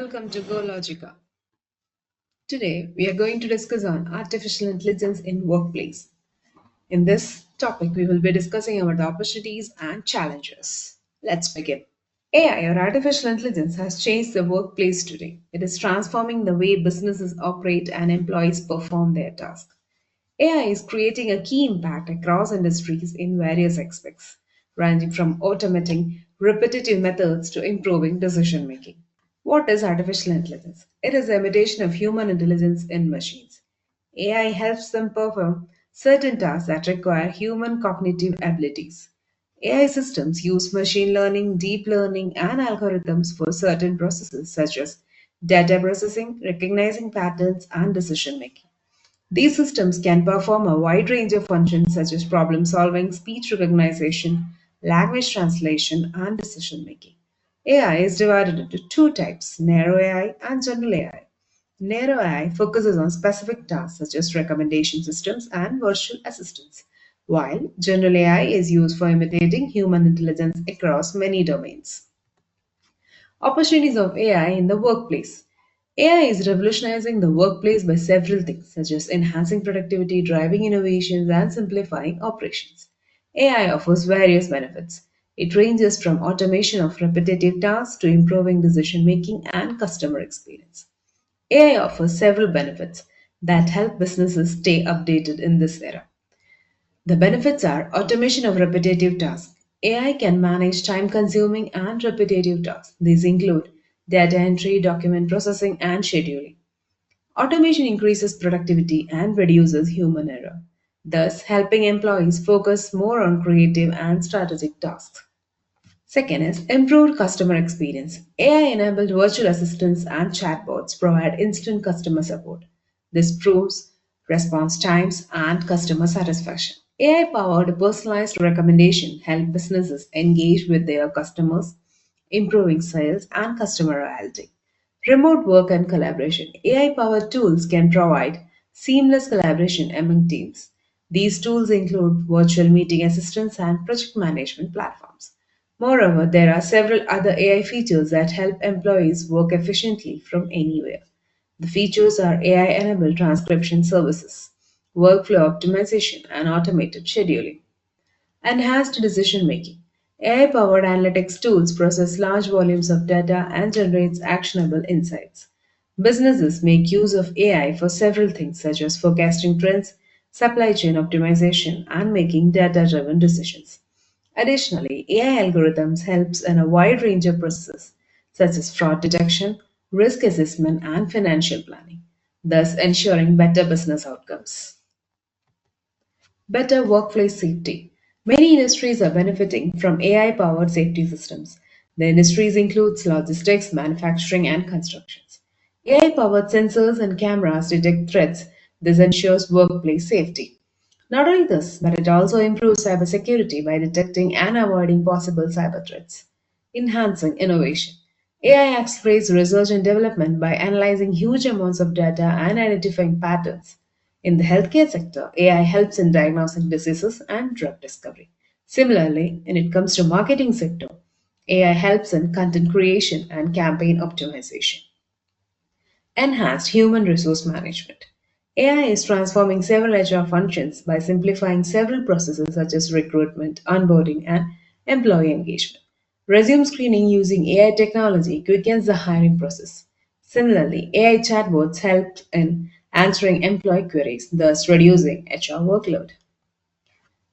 Welcome to GoLogica. Today, we are going to discuss on artificial intelligence in workplace. In this topic, we will be discussing about the opportunities and challenges. Let's begin. AI or artificial intelligence has changed the workplace today. It is transforming the way businesses operate and employees perform their tasks. AI is creating a key impact across industries in various aspects, ranging from automating repetitive methods to improving decision making. What is artificial intelligence? It is the imitation of human intelligence in machines. AI helps them perform certain tasks that require human cognitive abilities. AI systems use machine learning, deep learning, and algorithms for certain processes such as data processing, recognizing patterns, and decision making. These systems can perform a wide range of functions such as problem solving, speech recognition, language translation, and decision making. AI is divided into two types, narrow AI and general AI. Narrow AI focuses on specific tasks such as recommendation systems and virtual assistants, while general AI is used for imitating human intelligence across many domains. Opportunities of AI in the workplace. AI is revolutionizing the workplace by several things, such as enhancing productivity, driving innovations, and simplifying operations. AI offers various benefits. It ranges from automation of repetitive tasks to improving decision making and customer experience. AI offers several benefits that help businesses stay updated in this era. The benefits are automation of repetitive tasks. AI can manage time consuming and repetitive tasks. These include data entry, document processing, and scheduling. Automation increases productivity and reduces human error, thus, helping employees focus more on creative and strategic tasks. Second is improved customer experience. AI enabled virtual assistants and chatbots provide instant customer support. This improves response times and customer satisfaction. AI powered personalized recommendation help businesses engage with their customers, improving sales and customer loyalty. Remote work and collaboration. AI powered tools can provide seamless collaboration among teams. These tools include virtual meeting assistants and project management platforms. Moreover, there are several other AI features that help employees work efficiently from anywhere. The features are AI enabled transcription services, workflow optimization, and automated scheduling. Enhanced decision making. AI powered analytics tools process large volumes of data and generates actionable insights. Businesses make use of AI for several things such as forecasting trends, supply chain optimization, and making data driven decisions. Additionally, AI algorithms helps in a wide range of processes such as fraud detection, risk assessment, and financial planning, thus ensuring better business outcomes. Better workplace safety. Many industries are benefiting from AI powered safety systems. The industries include logistics, manufacturing, and constructions. AI powered sensors and cameras detect threats. This ensures workplace safety. Not only this, but it also improves cybersecurity by detecting and avoiding possible cyber threats. Enhancing innovation. AI accelerates research and development by analyzing huge amounts of data and identifying patterns. In the healthcare sector, AI helps in diagnosing diseases and drug discovery. Similarly, when it comes to marketing sector, AI helps in content creation and campaign optimization. Enhanced human resource management. AI is transforming several HR functions by simplifying several processes such as recruitment, onboarding, and employee engagement. Resume screening using AI technology quickens the hiring process. Similarly, AI chatbots help in answering employee queries, thus reducing HR workload.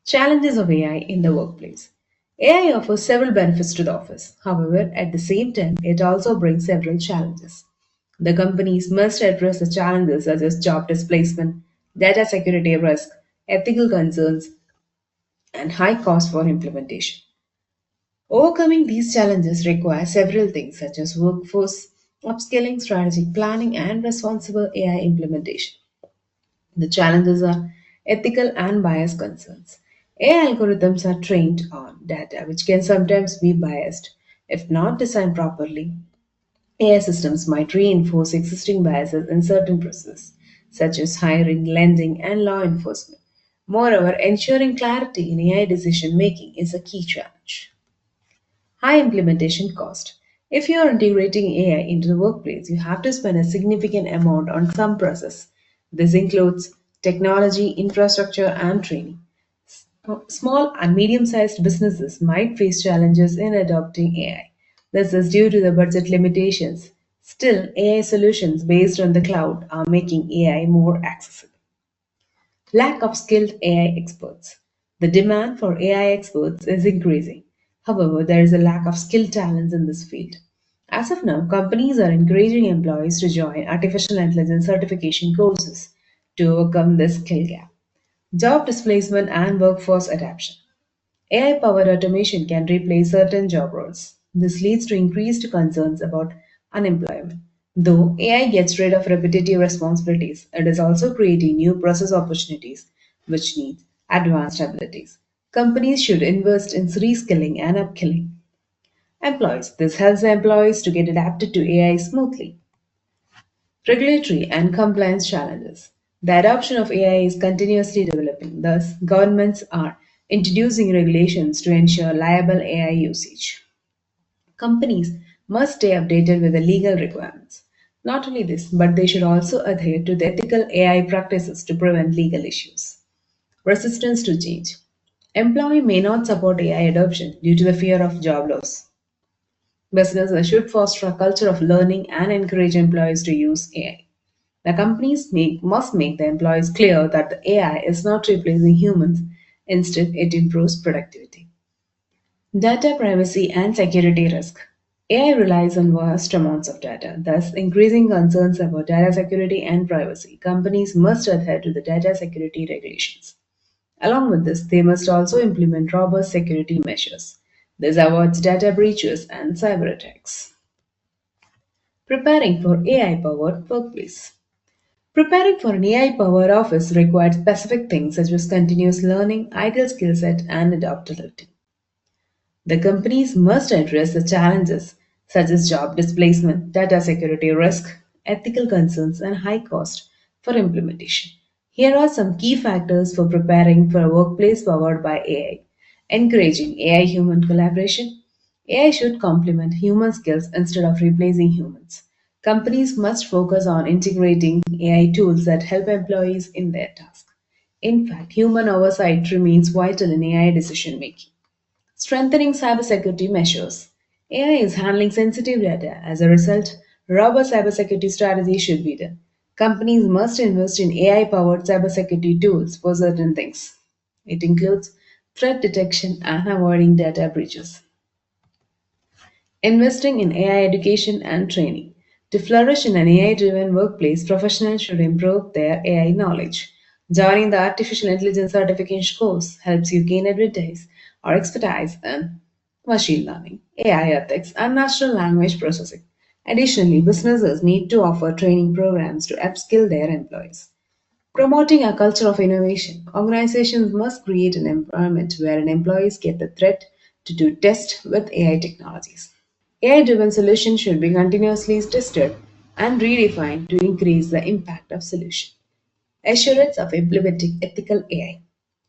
Challenges of AI in the workplace. AI offers several benefits to the office. However, at the same time, it also brings several challenges. The companies must address the challenges such as job displacement, data security risk, ethical concerns, and high cost for implementation. Overcoming these challenges requires several things such as workforce, upskilling, strategic planning, and responsible AI implementation. The challenges are ethical and bias concerns. AI algorithms are trained on data which can sometimes be biased if not designed properly. AI systems might reinforce existing biases in certain processes, such as hiring, lending, and law enforcement. Moreover, ensuring clarity in AI decision making is a key challenge. High implementation cost. If you are integrating AI into the workplace, you have to spend a significant amount on some process. This includes technology, infrastructure, and training. Small and medium sized businesses might face challenges in adopting AI. This is due to the budget limitations. Still, AI solutions based on the cloud are making AI more accessible. Lack of skilled AI experts. The demand for AI experts is increasing. However, there is a lack of skilled talents in this field. As of now, companies are encouraging employees to join artificial intelligence certification courses to overcome this skill gap. Job displacement and workforce adaptation. AI powered automation can replace certain job roles. This leads to increased concerns about unemployment. Though AI gets rid of repetitive responsibilities, it is also creating new process opportunities which need advanced abilities. Companies should invest in reskilling and upskilling employees. This helps the employees to get adapted to AI smoothly. Regulatory and compliance challenges. The adoption of AI is continuously developing. Thus, governments are introducing regulations to ensure liable AI usage. Companies must stay updated with the legal requirements. Not only this, but they should also adhere to the ethical AI practices to prevent legal issues. Resistance to change. Employee may not support AI adoption due to the fear of job loss. Businesses should foster a culture of learning and encourage employees to use AI. The must make the employees clear that the AI is not replacing humans, instead, it improves productivity. Data privacy and security risk. AI relies on vast amounts of data, thus, increasing concerns about data security and privacy. Companies must adhere to the data security regulations. Along with this, they must also implement robust security measures. This avoids data breaches and cyber attacks. Preparing for AI powered workplace. Preparing for an AI powered office requires specific things such as continuous learning, ideal skill set, and adaptability. The companies must address the challenges such as job displacement, data security risk, ethical concerns, and high cost for implementation. Here are some key factors for preparing for a workplace powered by AI. Encouraging AI human collaboration. AI should complement human skills instead of replacing humans. Companies must focus on integrating AI tools that help employees in their tasks. In fact, human oversight remains vital in AI decision making. Strengthening cybersecurity measures. AI is handling sensitive data. As a result, robust cybersecurity strategy should be done. Companies must invest in AI powered cybersecurity tools for certain things. It includes threat detection and avoiding data breaches. Investing in AI education and training. To flourish in an AI driven workplace, professionals should improve their AI knowledge. Joining the artificial intelligence certification course helps you gain expertise in machine learning, AI ethics, and natural language processing. Additionally, businesses need to offer training programs to upskill their employees. Promoting a culture of innovation. Organizations must create an environment where employees get the threat to do test with AI technologies. AI driven solutions should be continuously tested and redefined to increase the impact of solution. Assurance of implementing ethical AI.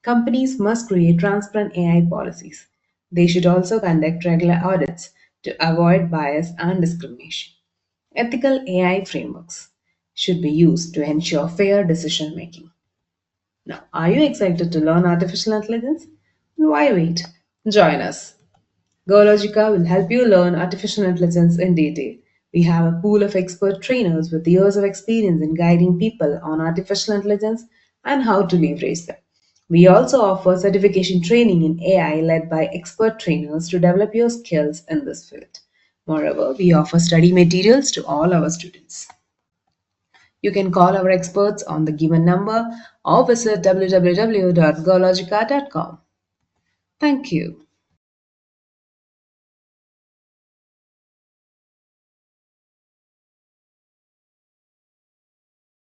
Companies must create transparent AI policies. They should also conduct regular audits to avoid bias and discrimination. Ethical AI frameworks should be used to ensure fair decision making. Now, are you excited to learn artificial intelligence? Why wait? Join us. GoLogica will help you learn artificial intelligence in detail. We have a pool of expert trainers with years of experience in guiding people on artificial intelligence and how to leverage them. We also offer certification training in AI led by expert trainers to develop your skills in this field. Moreover, we offer study materials to all our students. You can call our experts on the given number or visit www.gologica.com. Thank you.